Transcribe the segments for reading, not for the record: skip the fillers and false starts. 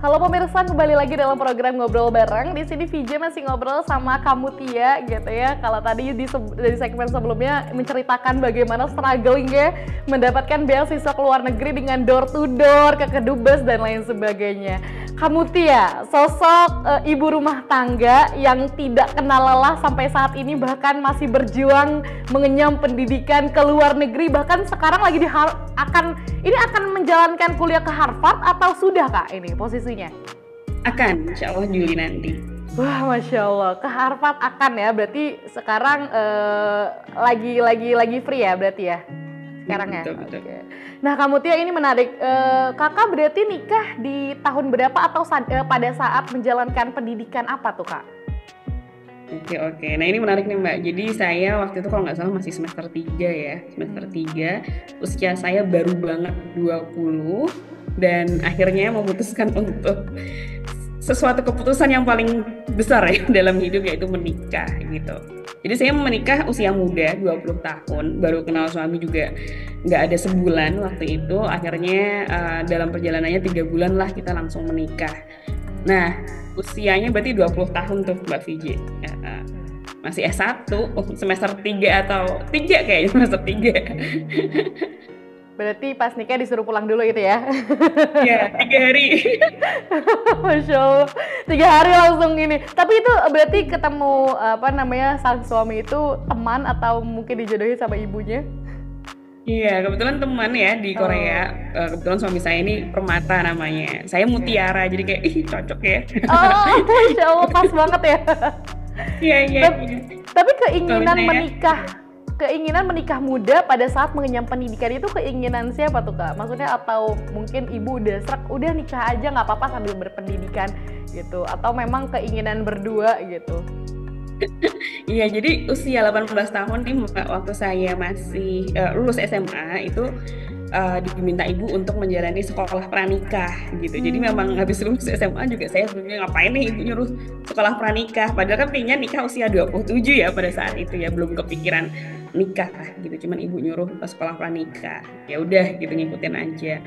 Halo pemirsa, kembali lagi dalam program Ngobrol Bareng. Di sini VJ masih ngobrol sama kamu Tia gitu ya. Kalau tadi di segmen sebelumnya menceritakan bagaimana strugglingnya mendapatkan beasiswa ke luar negeri dengan door to door, ke kedubes dan lain sebagainya. Kamu Tia, sosok ibu rumah tangga yang tidak kenal lelah sampai saat ini, bahkan masih berjuang mengenyam pendidikan ke luar negeri, bahkan sekarang lagi akan menjalankan kuliah ke Harvard atau sudah Kak ini posisinya? Akan, insya Allah Juli nanti. Wah, Masya Allah, ke Harvard akan ya, berarti sekarang lagi free ya berarti ya? Sekarang ya? Betul. Okay. Nah kamu Tia, ini menarik, kakak berarti nikah di tahun berapa atau pada saat menjalankan pendidikan apa tuh Kak? Oke. Nah ini menarik nih Mbak. Jadi saya waktu itu kalau nggak salah masih semester 3 ya. Semester 3, usia saya baru banget 20 dan akhirnya memutuskan untuk sesuatu keputusan yang paling besar ya dalam hidup, yaitu menikah gitu. Jadi saya menikah usia muda, 20 tahun, baru kenal suami juga nggak ada sebulan waktu itu. Akhirnya dalam perjalanannya 3 bulan lah kita langsung menikah. Nah, usianya berarti 20 tahun tuh Mbak Vijay. Masih S1, semester 3 atau 3 kayaknya, semester 3. Berarti pas nikah disuruh pulang dulu itu ya? Iya, 3 hari. Masya Allah, 3 hari langsung ini. Tapi itu berarti ketemu sang suami itu teman atau mungkin dijodohin sama ibunya? Iya, kebetulan teman ya di Korea. Kebetulan suami saya ini Permata namanya. Saya Mutiara, jadi kayak cocok ya. Oh, Masya Allah, pas banget ya. Iya. Tapi keinginan menikah muda pada saat mengenyam pendidikan itu keinginan siapa tuh Kak? Maksudnya atau mungkin ibu udah nikah aja nggak apa-apa sambil berpendidikan gitu? Atau memang keinginan berdua gitu? Iya, jadi usia 18 tahun nih waktu saya masih lulus SMA itu diminta ibu untuk menjalani sekolah pranikah gitu. Jadi memang habis lulus SMA juga saya sebelumnya ngapain nih ibu nyuruh sekolah pranikah. Padahal kan pengennya nikah usia 27 ya pada saat itu ya, belum kepikiran nikah gitu. Cuman ibu nyuruh ke sekolah pranikah. Ya udah gitu, ngikutin aja.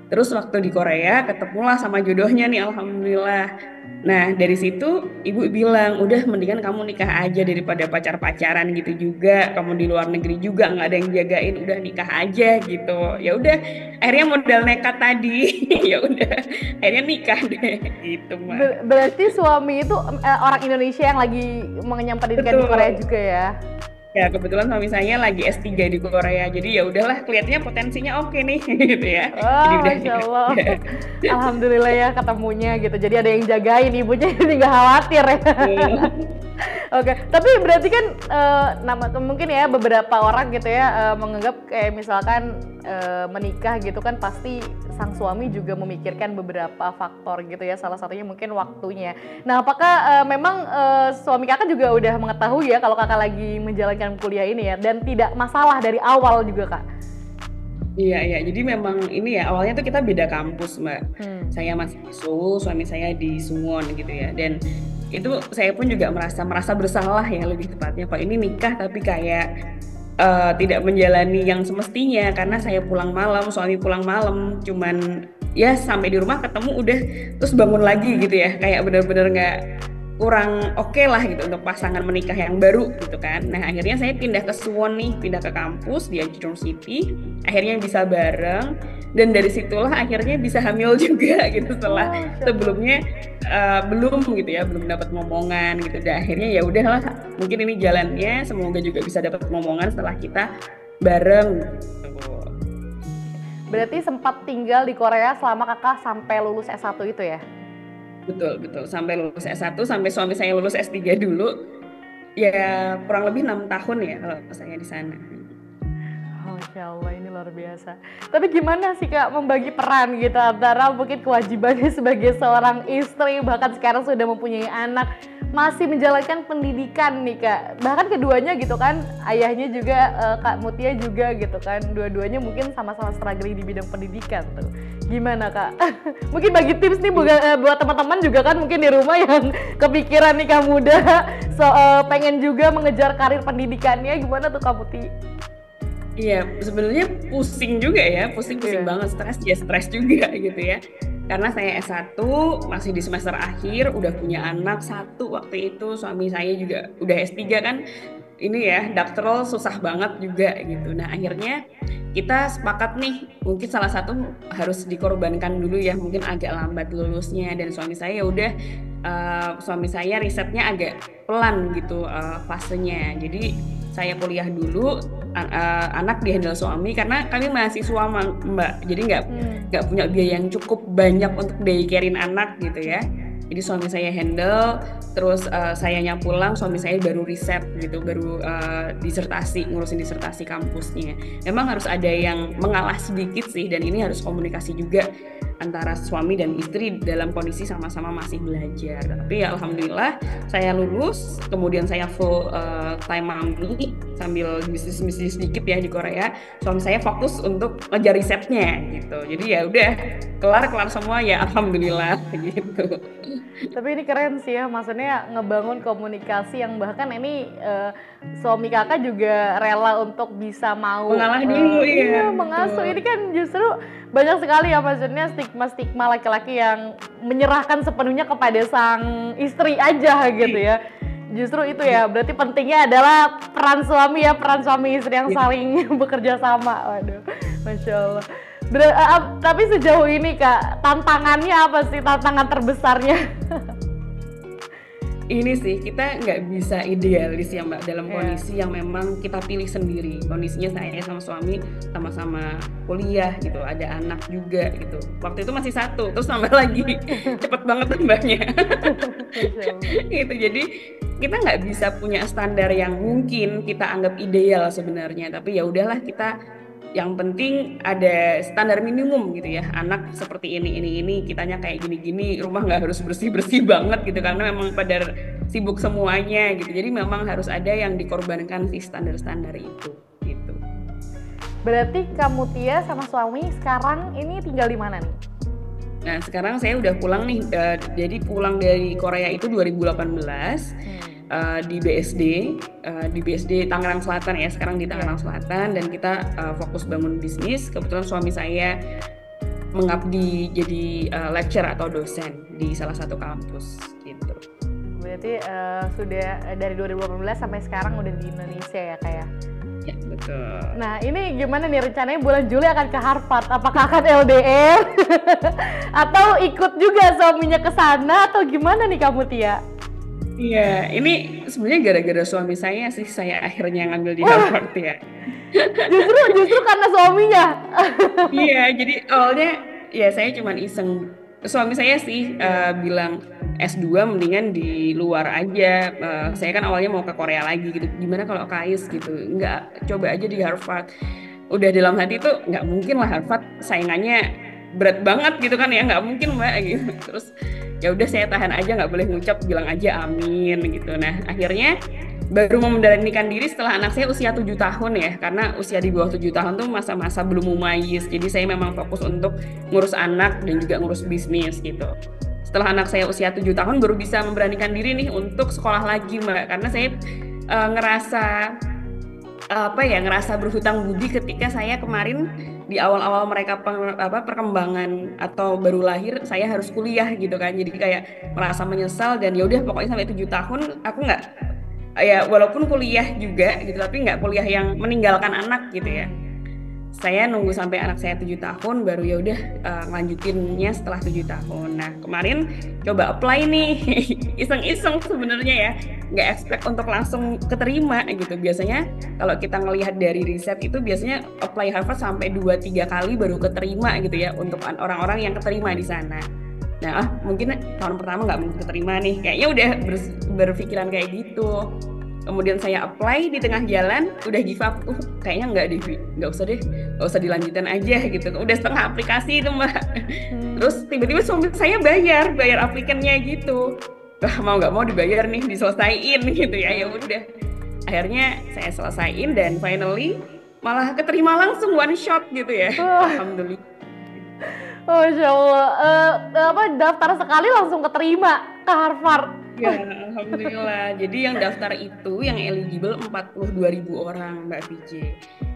Terus waktu di Korea ketemulah sama jodohnya nih, alhamdulillah. Nah dari situ ibu bilang, udah mendingan kamu nikah aja daripada pacaran gitu juga. Kamu di luar negeri juga nggak ada yang jagain, udah nikah aja gitu. Ya udah, akhirnya modal nekat tadi. Ya udah, akhirnya nikah deh gitu Mbak. Berarti suami itu orang Indonesia yang lagi mengenyam pendidikan di Korea juga ya? Ya kebetulan suami saya lagi S3 di Korea, jadi ya udahlah kelihatannya potensinya oke nih gitu ya. Oh, Masya Allah. Alhamdulillah ya ketemunya gitu. Jadi ada yang jagain ibunya, jadi nggak khawatir ya. Oke, tapi berarti kan mungkin ya beberapa orang gitu ya menganggap kayak misalkan menikah gitu kan pasti sang suami juga memikirkan beberapa faktor gitu ya, salah satunya mungkin waktunya. Nah, apakah memang suami kakak juga udah mengetahui ya kalau kakak lagi menjalankan kuliah ini ya, dan tidak masalah dari awal juga Kak? Iya, jadi memang ini ya, awalnya tuh kita beda kampus Mbak. Saya masih di Seoul, suami saya di Suwon gitu ya, dan itu saya pun juga merasa bersalah ya, lebih tepatnya Pak, ini nikah tapi kayak tidak menjalani yang semestinya, karena saya pulang malam, suami pulang malam, cuman ya sampai di rumah ketemu udah terus bangun lagi gitu ya, kayak benar-benar nggak, kurang oke lah gitu untuk pasangan menikah yang baru gitu kan. Nah akhirnya saya pindah ke Suwon nih, pindah ke kampus di Jeju City, akhirnya bisa bareng, dan dari situlah akhirnya bisa hamil juga gitu, setelah sebelumnya belum gitu ya, belum dapat momongan gitu. Dan akhirnya ya udahlah, mungkin ini jalannya, semoga juga bisa dapat momongan setelah kita bareng gitu. Berarti sempat tinggal di Korea selama kakak sampai lulus S1 itu ya? Betul, sampai lulus S1, sampai suami saya lulus S3 dulu, ya kurang lebih 6 tahun ya kalau saya di sana. Masya Allah, ini luar biasa. Tapi gimana sih Kak membagi peran gitu antara mungkin kewajibannya sebagai seorang istri, bahkan sekarang sudah mempunyai anak, masih menjalankan pendidikan nih Kak. Bahkan keduanya gitu kan, ayahnya juga Kak Mutia juga gitu kan, dua-duanya mungkin sama-sama struggling di bidang pendidikan tuh. Gimana Kak? Mungkin bagi tips nih buat teman-teman juga kan mungkin di rumah yang kepikiran nikah muda, pengen juga mengejar karir pendidikannya, gimana tuh Kak Muti? Iya, sebenarnya pusing juga ya, pusing banget, stres juga gitu ya. karena saya S1 masih di semester akhir, udah punya anak satu waktu itu, suami saya juga udah S3 kan, ini ya doctoral susah banget juga gitu. Nah akhirnya kita sepakat nih, mungkin salah satu harus dikorbankan dulu ya, mungkin agak lambat lulusnya, dan suami saya ya udah, suami saya risetnya agak pelan gitu fasenya. Jadi saya kuliah dulu, anak dihandle suami karena kami mahasiswa Mbak. Jadi nggak punya biaya yang cukup banyak untuk daycarein anak gitu ya. Jadi suami saya handle, terus sayanya pulang, suami saya baru riset gitu, baru disertasi, ngurusin disertasi kampusnya. Memang harus ada yang mengalah sedikit sih, dan ini harus komunikasi juga antara suami dan istri dalam kondisi sama-sama masih belajar. Tapi ya alhamdulillah saya lulus, kemudian saya full time mommy sambil bisnis sedikit ya di Korea. Suami saya fokus untuk ngejar risetnya gitu. Jadi ya udah kelar semua ya alhamdulillah gitu. Tapi ini keren sih ya, maksudnya ngebangun komunikasi yang bahkan ini suami kakak juga rela untuk bisa mau mengalah dulu ya. Mengasuh. Ini kan justru banyak sekali ya, maksudnya stigma laki-laki yang menyerahkan sepenuhnya kepada sang istri aja gitu ya. Justru itu ya, berarti pentingnya adalah peran suami istri yang saling bekerja sama. Waduh, Masya Allah. Tapi sejauh ini Kak, tantangannya apa sih, tantangan terbesarnya? Ini sih, kita nggak bisa idealis ya Mbak, dalam kondisi yang memang kita pilih sendiri. Kondisinya saya sama suami sama-sama kuliah gitu, ada anak juga gitu. Waktu itu masih satu, terus tambah lagi, cepet banget tambahnya. Gitu, jadi kita nggak bisa punya standar yang mungkin kita anggap ideal sebenarnya. Tapi ya udahlah, kita yang penting ada standar minimum gitu ya, anak seperti ini, kitanya kayak gini-gini, rumah nggak harus bersih-bersih banget gitu, karena memang pada sibuk semuanya gitu. Jadi memang harus ada yang dikorbankan si standar-standar itu gitu. Berarti kamu Tia sama suami sekarang ini tinggal di mana nih? Nah sekarang saya udah pulang nih, jadi pulang dari Korea itu 2018. Di BSD Tangerang Selatan ya, sekarang di Tangerang Selatan, dan kita fokus bangun bisnis. Kebetulan suami saya mengabdi jadi lecturer atau dosen di salah satu kampus gitu. Berarti sudah dari 2018 sampai sekarang udah di Indonesia ya kayak? Ya betul. Nah ini gimana nih rencananya bulan Juli akan ke Harvard? Apakah akan LDR atau ikut juga suaminya ke sana atau gimana nih kamu Tia? Iya, ini sebenarnya gara-gara suami saya sih saya akhirnya ngambil di Harvard ya. Justru karena suaminya. Iya, jadi awalnya ya saya cuman iseng. Suami saya sih bilang S2 mendingan di luar aja. Saya kan awalnya mau ke Korea lagi gitu. Gimana kalau KAIS gitu? Enggak, coba aja di Harvard. Udah dalam hati tuh nggak mungkin lah, Harvard saingannya berat banget gitu kan ya, nggak mungkin Mbak gitu. Terus ya udah saya tahan aja, nggak boleh ngucap, bilang aja amin gitu. Nah akhirnya baru memberanikan diri setelah anak saya usia 7 tahun ya, karena usia di bawah 7 tahun tuh masa-masa belum mumayyiz. Jadi saya memang fokus untuk ngurus anak dan juga ngurus bisnis gitu. Setelah anak saya usia 7 tahun baru bisa memberanikan diri nih untuk sekolah lagi Mbak, karena saya ngerasa berhutang budi ketika saya kemarin di awal-awal mereka perkembangan atau baru lahir, saya harus kuliah gitu kan. Jadi kayak merasa menyesal, dan ya udah pokoknya sampai 7 tahun aku nggak, ya walaupun kuliah juga gitu, tapi nggak kuliah yang meninggalkan anak gitu ya. Saya nunggu sampai anak saya 7 tahun baru ya udah lanjutinnya setelah 7 tahun. Nah kemarin coba apply nih iseng-iseng sebenarnya ya, nggak expect untuk langsung keterima gitu. Biasanya kalau kita ngelihat dari riset itu biasanya apply Harvard sampai 2-3 kali baru keterima gitu ya, untuk orang-orang yang keterima di sana. Nah mungkin tahun pertama nggak mungkin keterima nih, kayaknya udah berpikiran kayak gitu. Kemudian saya apply di tengah jalan, udah give up, kayaknya nggak usah dilanjutin aja gitu. Udah setengah aplikasi itu Mbak. Terus tiba-tiba suami saya bayar aplikannya gitu. Wah mau nggak mau dibayar nih, diselesaiin gitu ya. Ya udah, akhirnya saya selesaiin dan finally malah keterima langsung one shot gitu ya. Alhamdulillah. Masya Allah, daftar sekali langsung keterima ke Harvard. Ya, alhamdulillah. Jadi yang daftar itu yang eligible 42.000 orang Mbak VJ.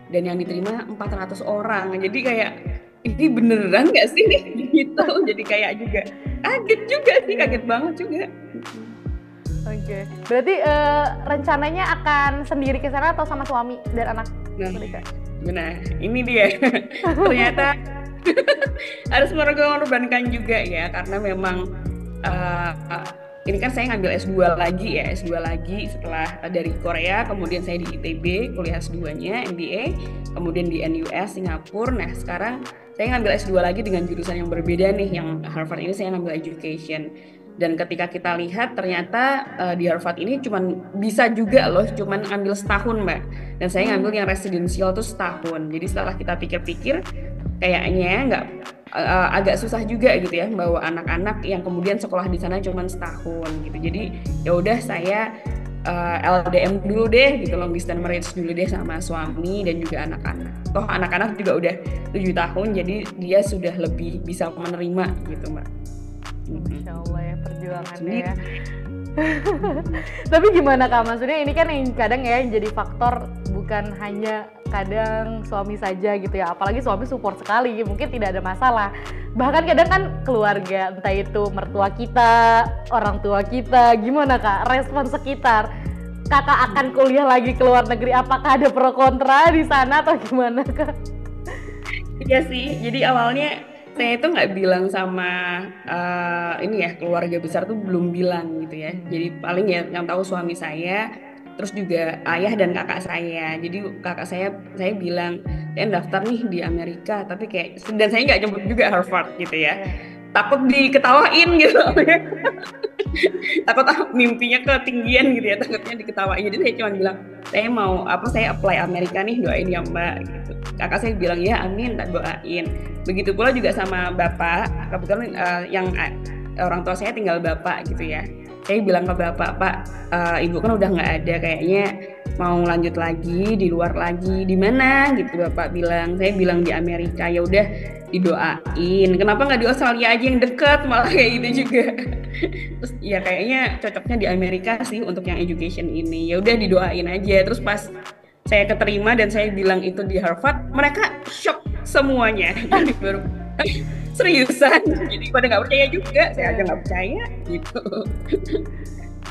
Dan yang diterima 400 orang. Jadi kayak ini beneran nggak sih nih gitu. Jadi kayak juga kaget juga sih, kaget banget juga. Oke. Berarti rencananya akan sendiri ke sana atau sama suami dan anak? Nah, ini dia. Ternyata harus mengorbankan juga ya, karena memang ini kan saya ngambil S2 lagi ya, S2 lagi setelah dari Korea, kemudian saya di ITB kuliah S2-nya MBA, kemudian di NUS Singapura. Nah, sekarang saya ngambil S2 lagi dengan jurusan yang berbeda nih, yang Harvard ini saya ngambil education. Dan ketika kita lihat ternyata di Harvard ini bisa juga loh cuman ngambil setahun, Mbak. Dan saya ngambil yang residensial tuh setahun. Jadi setelah kita pikir-pikir kayaknya nggak agak susah juga gitu ya bawa anak-anak yang kemudian sekolah di sana cuma setahun gitu. Jadi ya udah saya LDM dulu deh gitu, long distance marriage dulu deh sama suami dan juga anak-anak. Toh anak-anak juga udah 7 tahun, jadi dia sudah lebih bisa menerima gitu, Mbak. Masya Allah ya perjuangannya ya. Tapi gimana Kak, maksudnya ini kan yang kadang ya jadi faktor bukan hanya kadang suami saja gitu ya, apalagi suami support sekali mungkin tidak ada masalah, bahkan kadang kan keluarga, entah itu mertua kita, orang tua kita, gimana Kak respon sekitar? Kakak akan kuliah lagi ke luar negeri, apakah ada pro kontra di sana atau gimana Kak? Iya sih, jadi awalnya saya itu nggak bilang sama ini ya, keluarga besar tuh belum bilang gitu ya. Jadi paling ya yang tahu suami saya, terus juga ayah dan kakak saya. Jadi kakak saya bilang, daftar nih di Amerika, tapi kayak, dan saya nggak nyebut juga Harvard gitu ya. Takut diketawain gitu. Takut mimpinya ketinggian gitu ya, takutnya diketawain. Jadi saya cuma bilang, saya apply Amerika nih, doain ya Mbak gitu. Kakak saya bilang ya amin, tak doain. Begitu pula juga sama bapak, kebetulan yang orang tua saya tinggal bapak gitu ya. Saya bilang ke bapak, Pak, ibu kan udah nggak ada, kayaknya mau lanjut lagi di luar lagi, di mana gitu. Bapak bilang, saya bilang di Amerika. Ya udah didoain, kenapa nggak di Australia aja yang deket, malah kayak gitu juga. Terus ya kayaknya cocoknya di Amerika sih untuk yang education ini. Ya udah didoain aja. Terus pas saya keterima dan saya bilang itu di Harvard, mereka shock semuanya. Jadi baru seriusan, jadi pada nggak percaya juga, saya aja nggak percaya gitu.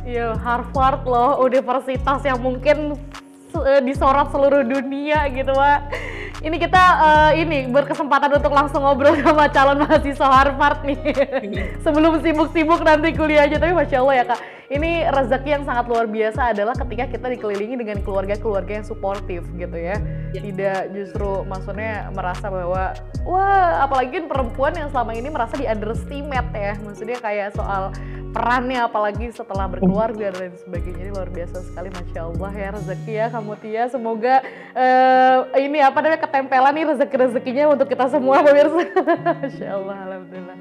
Iya, Harvard loh, universitas yang mungkin disorot seluruh dunia gitu Pak. Ini kita berkesempatan untuk langsung ngobrol sama calon mahasiswa Harvard nih. Sebelum sibuk-sibuk nanti kuliah aja, tapi Masya Allah ya Kak, ini rezeki yang sangat luar biasa adalah ketika kita dikelilingi dengan keluarga-keluarga yang suportif gitu ya. Tidak justru maksudnya merasa bahwa wah, apalagi perempuan yang selama ini merasa di underestimate ya, maksudnya kayak soal perannya apalagi setelah berkeluarga dan sebagainya. Ini luar biasa sekali, Masya Allah ya, rezeki ya kamu Tia. Semoga ini ketempelan nih rezeki-rezekinya untuk kita semua pemirsa. Masya Allah, alhamdulillah.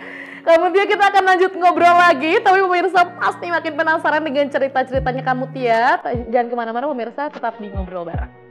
Kamu Tia, kita akan lanjut ngobrol lagi, tapi pemirsa pasti makin penasaran dengan cerita-ceritanya kamu Tia. Jangan kemana-mana pemirsa, tetap di Ngobrol Bareng.